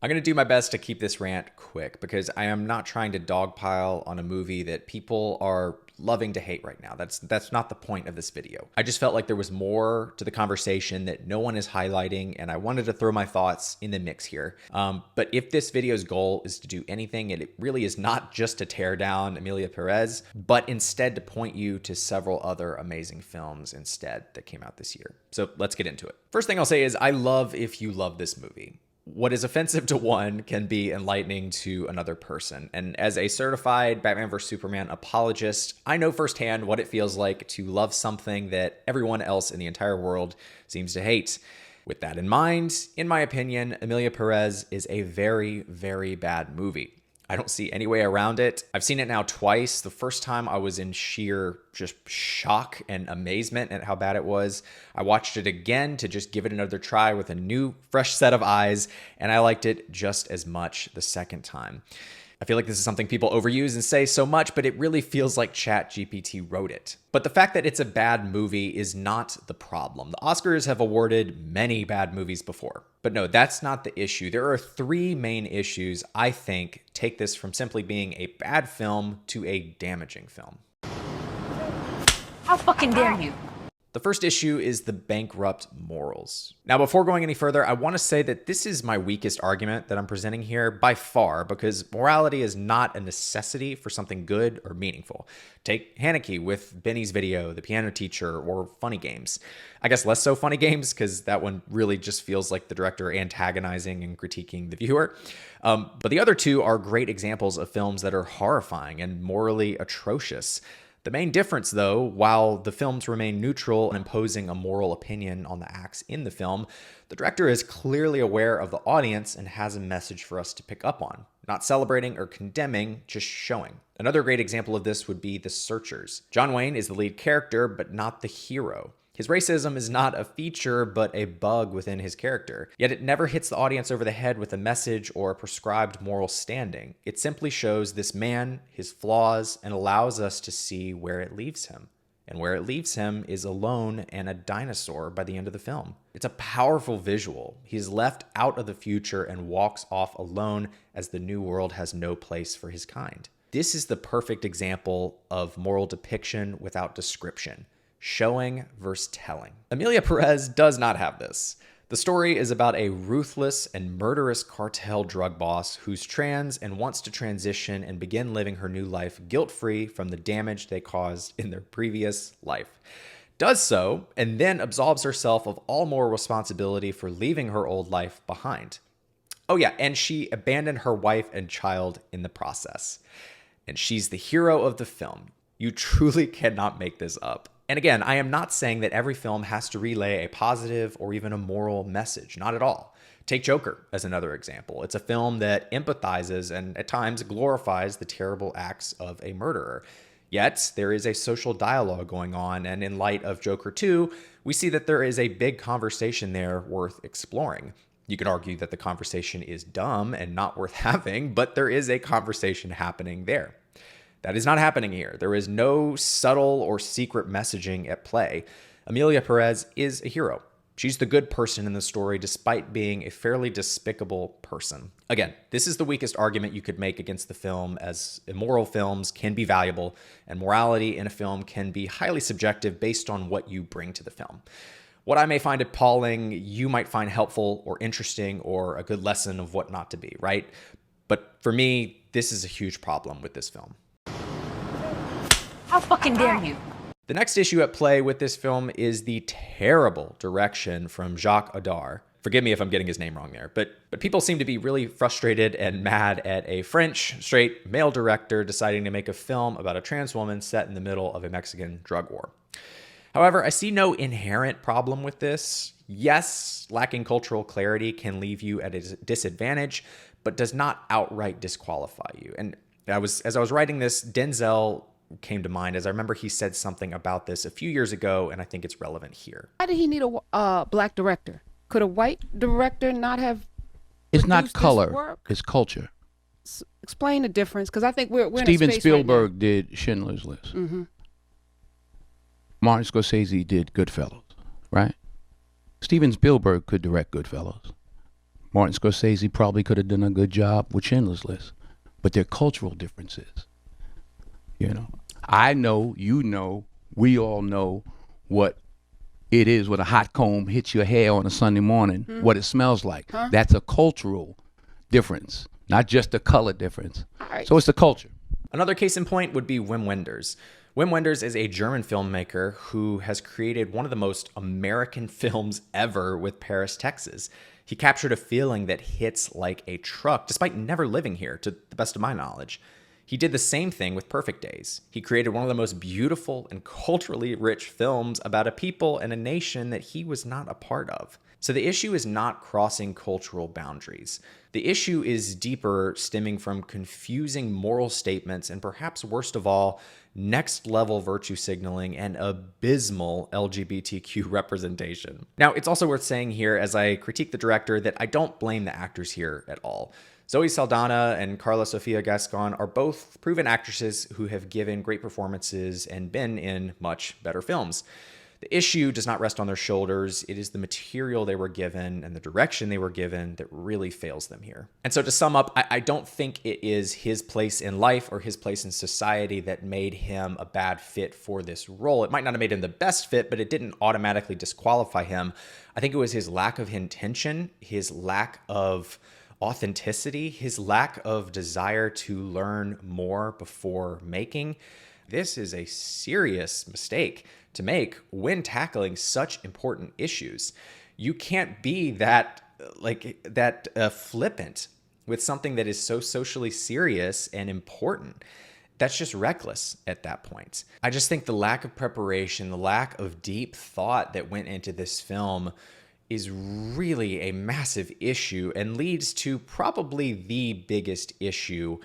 I'm going to do my best to keep this rant quick because I am not trying to dogpile on a movie that people are loving to hate right now. That's not the point of this video. I just felt like there was more to the conversation that no one is highlighting, and I wanted to throw my thoughts in the mix here. But if this video's goal is to do anything, and it really is not just to tear down Emilia Pérez, but instead to point you to several other amazing films instead that came out this year. So let's get into it. First thing I'll say is I love if you love this movie. What is offensive to one can be enlightening to another person. And as a certified Batman vs. Superman apologist, I know firsthand what it feels like to love something that everyone else in the entire world seems to hate. With that in mind, in my opinion, Emilia Pérez is a very, very bad movie. I don't see any way around it. I've seen it now twice. The first time I was in sheer just shock and amazement at how bad it was. I watched it again to just give it another try with a new, fresh set of eyes, and I liked it just as much the second time. I feel like this is something people overuse and say so much, but it really feels like ChatGPT wrote it. But the fact that it's a bad movie is not the problem. The Oscars have awarded many bad movies before. But no, that's not the issue. There are three main issues I think take this from simply being a bad film to a damaging film. How fucking dare you? The first issue is the bankrupt morals. Now, before going any further, I want to say that this is my weakest argument that I'm presenting here by far, because morality is not a necessity for something good or meaningful. Take Haneke with Benny's video, The Piano Teacher, or Funny Games. I guess less so Funny Games, because that one really just feels like the director antagonizing and critiquing the viewer. But the other two are great examples of films that are horrifying and morally atrocious. The main difference, though, while the films remain neutral and imposing a moral opinion on the acts in the film, the director is clearly aware of the audience and has a message for us to pick up on. Not celebrating or condemning, just showing. Another great example of this would be The Searchers. John Wayne is the lead character, but not the hero. His racism is not a feature, but a bug within his character. Yet it never hits the audience over the head with a message or a prescribed moral standing. It simply shows this man, his flaws, and allows us to see where it leaves him. And where it leaves him is alone and a dinosaur by the end of the film. It's a powerful visual. He's left out of the future and walks off alone as the new world has no place for his kind. This is the perfect example of moral depiction without description. Showing versus telling. Emilia Pérez does not have this. The story is about a ruthless and murderous cartel drug boss who's trans and wants to transition and begin living her new life guilt-free from the damage they caused in their previous life. Does so, and then absolves herself of all moral responsibility for leaving her old life behind. Oh yeah, and she abandoned her wife and child in the process. And she's the hero of the film. You truly cannot make this up. And again, I am not saying that every film has to relay a positive or even a moral message. Not at all. Take Joker as another example. It's a film that empathizes and at times glorifies the terrible acts of a murderer. Yet, there is a social dialogue going on, and in light of Joker 2, we see that there is a big conversation there worth exploring. You could argue that the conversation is dumb and not worth having, but there is a conversation happening there. That is not happening here. There is no subtle or secret messaging at play. Emilia Pérez is a hero. She's the good person in the story despite being a fairly despicable person. Again, this is the weakest argument you could make against the film, as immoral films can be valuable and morality in a film can be highly subjective based on what you bring to the film. What I may find appalling, you might find helpful or interesting or a good lesson of what not to be, right? But for me, this is a huge problem with this film. How fucking dare you? The next issue at play with this film is the terrible direction from Jacques Audiard. Forgive me if I'm getting his name wrong there, but people seem to be really frustrated and mad at a French, straight, male director deciding to make a film about a trans woman set in the middle of a Mexican drug war. However, I see no inherent problem with this. Yes, lacking cultural clarity can leave you at a disadvantage, but does not outright disqualify you. And as I was writing this, Denzel came to mind, as I remember he said something about this a few years ago, and I think it's relevant here. Why did he need a black director? Could a white director not have? It's not produced color, this work? it's culture. Explain the difference, because I think we're in a Steven space Spielberg right did Schindler's List. now. Mm-hmm. Martin Scorsese did Goodfellas, right? Steven Spielberg could direct Goodfellas. Martin Scorsese probably could have done a good job with Schindler's List, but there are cultural differences. You know, I know, you know, we all know what it is when a hot comb hits your hair on a Sunday morning, what it smells like. That's a cultural difference, not just a color difference. Right. So it's the culture. Another case in point would be Wim Wenders. Wim Wenders is a German filmmaker who has created one of the most American films ever with Paris, Texas. He captured a feeling that hits like a truck, despite never living here, to the best of my knowledge. He did the same thing with Perfect Days. He created one of the most beautiful and culturally rich films about a people and a nation that he was not a part of. So the issue is not crossing cultural boundaries. The issue is deeper, stemming from confusing moral statements and perhaps worst of all, next level virtue signaling and abysmal LGBTQ representation. Now, it's also worth saying here as I critique the director that I don't blame the actors here at all. Zoe Saldana and Carla Sofia Gascon are both proven actresses who have given great performances and been in much better films. The issue does not rest on their shoulders. It is the material they were given and the direction they were given that really fails them here. And so to sum up, I don't think it is his place in life or his place in society that made him a bad fit for this role. It might not have made him the best fit, but it didn't automatically disqualify him. I think it was his lack of intention, his lack of authenticity, his lack of desire to learn more before making. This is a serious mistake to make when tackling such important issues. You can't be that flippant with something that is so socially serious and important. That's just reckless at that point. I just think the lack of preparation, the lack of deep thought that went into this film is really a massive issue and leads to probably the biggest issue,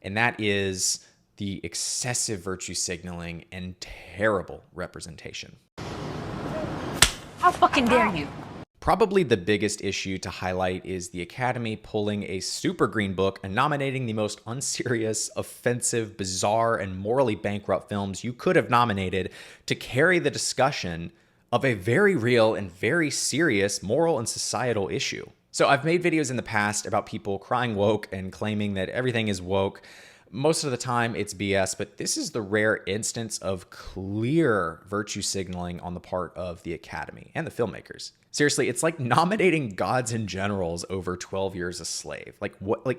and that is the excessive virtue signaling and terrible representation. How fucking dare you? Probably the biggest issue to highlight is the Academy pulling a super green book and nominating the most unserious, offensive, bizarre, and morally bankrupt films you could have nominated to carry the discussion of a very real and very serious moral and societal issue. So I've made videos in the past about people crying woke and claiming that everything is woke. Most of the time it's BS, but this is the rare instance of clear virtue signaling on the part of the Academy and the filmmakers. Seriously, it's like nominating gods and generals over 12 Years a Slave.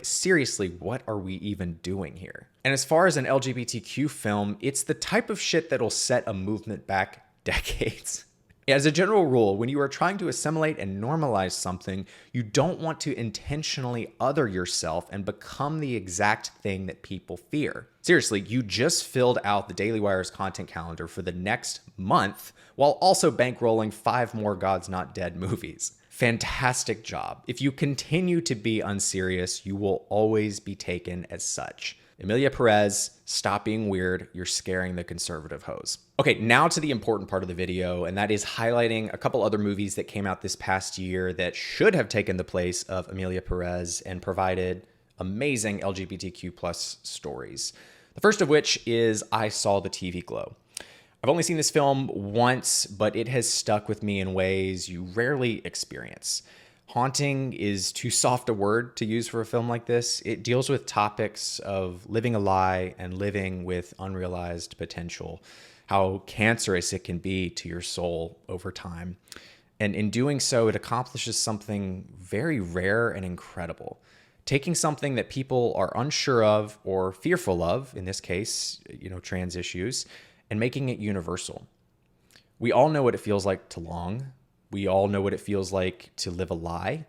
Seriously, what are we even doing here? And as far as an LGBTQ film, it's the type of shit that'll set a movement back decades. As a general rule, when you are trying to assimilate and normalize something, you don't want to intentionally other yourself and become the exact thing that people fear. Seriously, you just filled out the Daily Wire's content calendar for the next month while also bankrolling 5 more God's Not Dead movies. Fantastic job. If you continue to be unserious, you will always be taken as such. Emilia Pérez, stop being weird. You're scaring the conservative hoes. Okay, now to the important part of the video, and that is highlighting a couple other movies that came out this past year that should have taken the place of Emilia Pérez and provided amazing LGBTQ plus stories. The first of which is I Saw the TV Glow. I've only seen this film once, but it has stuck with me in ways you rarely experience. Haunting is too soft a word to use for a film like this. It deals with topics of living a lie and living with unrealized potential, how cancerous it can be to your soul over time. And in doing so, it accomplishes something very rare and incredible. Taking something that people are unsure of or fearful of, in this case, trans issues, and making it universal. We all know what it feels like to long. We all know what it feels like to live a lie.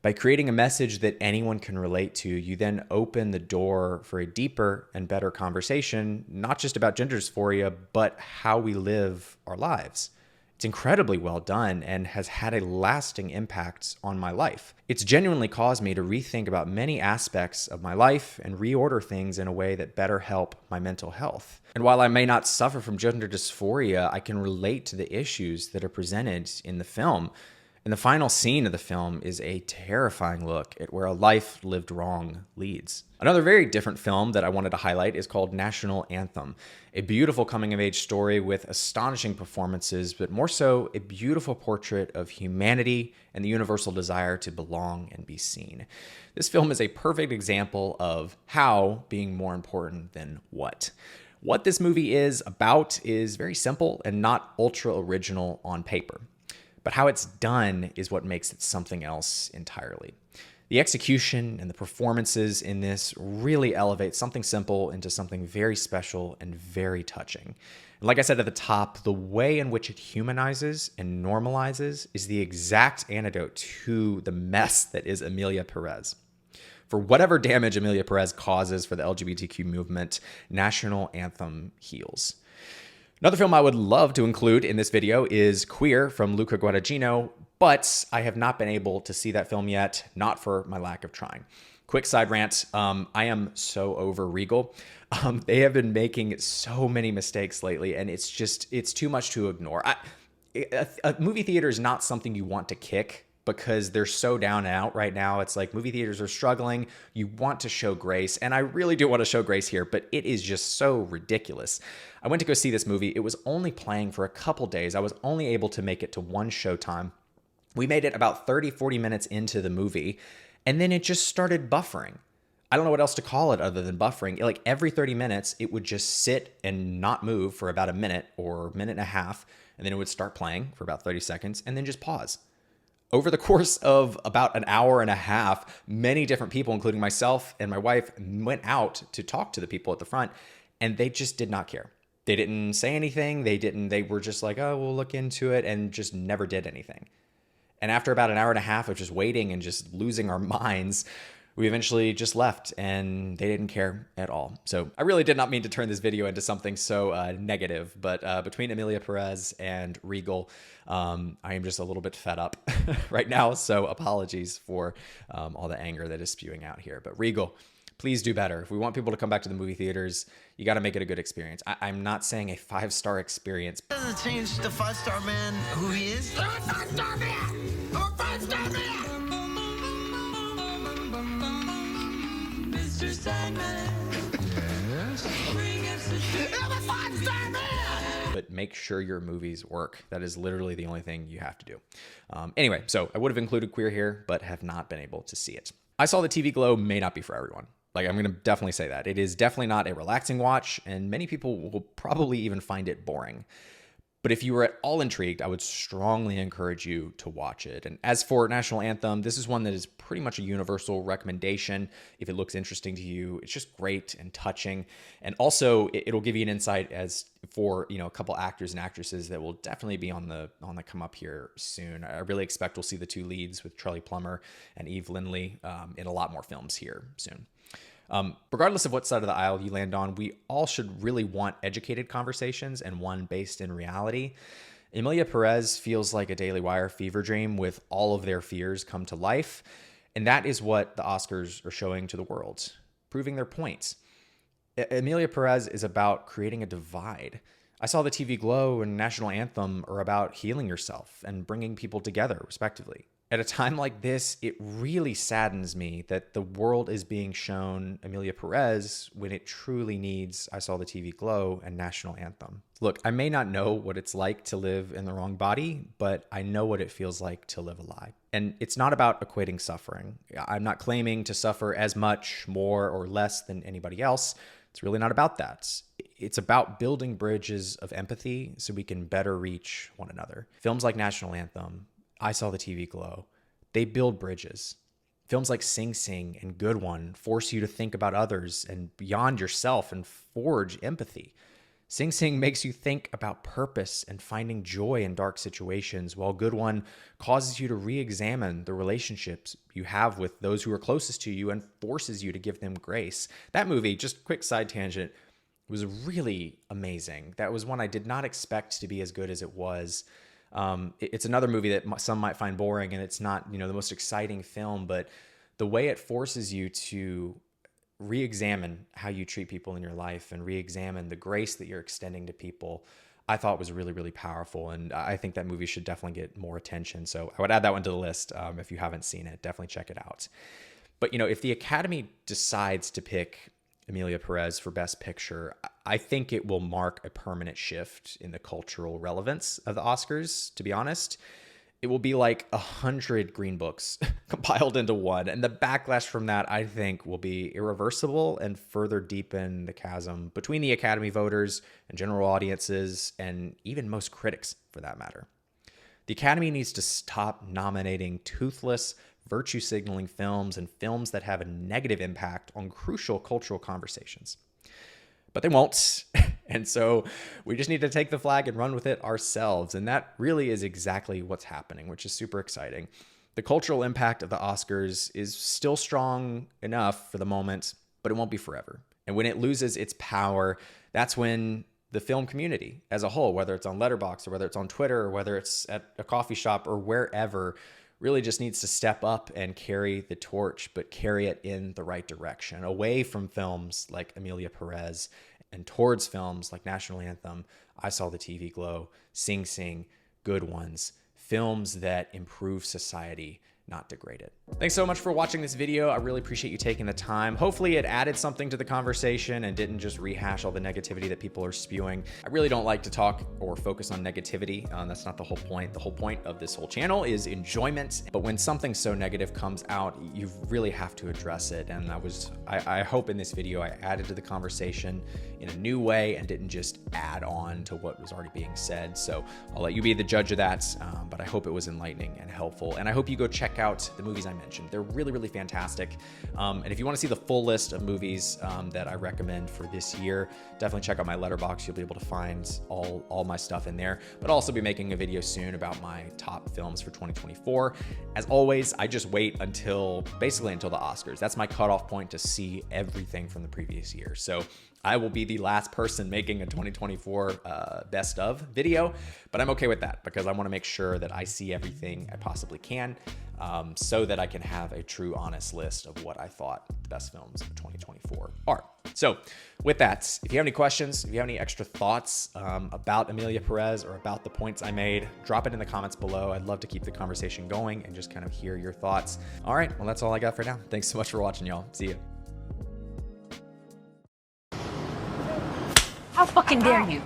By creating a message that anyone can relate to, you then open the door for a deeper and better conversation, not just about gender dysphoria, but how we live our lives. It's incredibly well done and has had a lasting impact on my life. It's genuinely caused me to rethink about many aspects of my life and reorder things in a way that better help my mental health. And while I may not suffer from gender dysphoria, I can relate to the issues that are presented in the film. And the final scene of the film is a terrifying look at where a life lived wrong leads. Another very different film that I wanted to highlight is called National Anthem, a beautiful coming-of-age story with astonishing performances, but more so a beautiful portrait of humanity and the universal desire to belong and be seen. This film is a perfect example of how being more important than what. What this movie is about is very simple and not ultra original on paper. But how it's done is what makes it something else entirely. The execution and the performances in this really elevate something simple into something very special and very touching. And like I said at the top, the way in which it humanizes and normalizes is the exact antidote to the mess that is Emilia Pérez. For whatever damage Emilia Pérez causes for the LGBTQ movement, National Anthem heals. Another film I would love to include in this video is Queer from Luca Guadagnino, but I have not been able to see that film yet, not for my lack of trying. Quick side rant, I am so over Regal. They have been making so many mistakes lately, and it's too much to ignore. A movie theater is not something you want to kick, because they're so down and out right now. It's like movie theaters are struggling. You want to show grace, and I really do want to show grace here, but it is just so ridiculous. I went to go see this movie. It was only playing for a couple days. I was only able to make it to one showtime. We made it about 30, 40 minutes into the movie, and then it just started buffering. I don't know what else to call it other than buffering. Like every 30 minutes, it would just sit and not move for about a minute or minute and a half, and then it would start playing for about 30 seconds and then just pause. Over the course of about an hour and a half, many different people, including myself and my wife, went out to talk to the people at the front, and they just did not care. They didn't say anything. They were just like, oh, we'll look into it, and just never did anything. And after about an hour and a half of just waiting and just losing our minds, we eventually just left, and they didn't care at all. So I really did not mean to turn this video into something so negative, but between Emilia Pérez and Regal, I am just a little bit fed up right now. So apologies for all the anger that is spewing out here. But Regal, please do better. If we want people to come back to the movie theaters, you got to make it a good experience. I'm not saying a 5-star experience. Doesn't change the 5-star man who he is. I'm a 5-star man! I'm a 5-star man! Mr. Sandman. Yes? Bring us the I'm a 5-star man! But make sure your movies work. That is literally the only thing you have to do. Anyway, so I would have included Queer here, but have not been able to see it. I Saw the TV Glow may not be for everyone. Like, I'm going to definitely say that. It is definitely not a relaxing watch, and many people will probably even find it boring. But if you were at all intrigued, I would strongly encourage you to watch it. And as for National Anthem, this is one that is pretty much a universal recommendation. If it looks interesting to you, it's just great and touching. And also, it'll give you an insight as for, a couple actors and actresses that will definitely be on the come up here soon. I really expect we'll see the two leads with Charlie Plummer and Eve Lindley in a lot more films here soon. Regardless of what side of the aisle you land on, we all should really want educated conversations and one based in reality. Emilia Pérez feels like a Daily Wire fever dream with all of their fears come to life. And that is what the Oscars are showing to the world, proving their points. Emilia Pérez is about creating a divide. I Saw the TV Glow and National Anthem are about healing yourself and bringing people together, respectively. At a time like this, it really saddens me that the world is being shown Emilia Pérez when it truly needs I Saw the TV Glow and National Anthem. Look, I may not know what it's like to live in the wrong body, but I know what it feels like to live a lie. And it's not about equating suffering. I'm not claiming to suffer as much, more, or less than anybody else. It's really not about that. It's about building bridges of empathy so we can better reach one another. Films like National Anthem, I Saw the TV Glow, they build bridges. Films like Sing Sing and Good One force you to think about others and beyond yourself and forge empathy. Sing Sing makes you think about purpose and finding joy in dark situations, while Good One causes you to re-examine the relationships you have with those who are closest to you and forces you to give them grace. That movie, just quick side tangent, was really amazing. That was one I did not expect to be as good as it was. It's another movie that some might find boring, and it's not, the most exciting film, but the way it forces you to re-examine how you treat people in your life and re-examine the grace that you're extending to people, I thought was really, really powerful. And I think that movie should definitely get more attention. So I would add that one to the list. If you haven't seen it, definitely check it out. But, you know, if the Academy decides to pick Emilia Pérez for Best Picture, I think it will mark a permanent shift in the cultural relevance of the Oscars, to be honest. It will be like 100 Green Books compiled into one. And the backlash from that, I think, will be irreversible and further deepen the chasm between the Academy voters and general audiences, and even most critics, for that matter. The Academy needs to stop nominating toothless, virtue signaling films and films that have a negative impact on crucial cultural conversations. But they won't. And so we just need to take the flag and run with it ourselves. And that really is exactly what's happening, which is super exciting. The cultural impact of the Oscars is still strong enough for the moment, but it won't be forever. And when it loses its power, that's when the film community as a whole, whether it's on Letterboxd or whether it's on Twitter or whether it's at a coffee shop or wherever, really just needs to step up and carry the torch, but carry it in the right direction, away from films like Emilia Pérez and towards films like National Anthem, I Saw the TV Glow, Sing Sing, Good Ones, films that improve society, not degrade it. Thanks so much for watching this video. I really appreciate you taking the time. Hopefully it added something to the conversation and didn't just rehash all the negativity that people are spewing. I really don't like to talk or focus on negativity. That's not the whole point. The whole point of this whole channel is enjoyment. But when something so negative comes out, you really have to address it. And I hope in this video I added to the conversation in a new way and didn't just add on to what was already being said. So I'll let you be the judge of that. But I hope it was enlightening and helpful. And I hope you go check out the movies I mentioned. They're really, really fantastic. And if you want to see the full list of movies that I recommend for this year, definitely check out my Letterboxd. You'll be able to find all my stuff in there. But I'll also be making a video soon about my top films for 2024. As always, I just wait basically until the Oscars. That's my cutoff point to see everything from the previous year. So I will be the last person making a 2024 best of video, but I'm okay with that because I want to make sure that I see everything I possibly can, so that I can have a true, honest list of what I thought the best films of 2024 are. So with that, if you have any questions, if you have any extra thoughts about Emilia Pérez or about the points I made, drop it in the comments below. I'd love to keep the conversation going and just kind of hear your thoughts. All right, well, that's all I got for now. Thanks so much for watching, y'all. See you. How fucking dare you?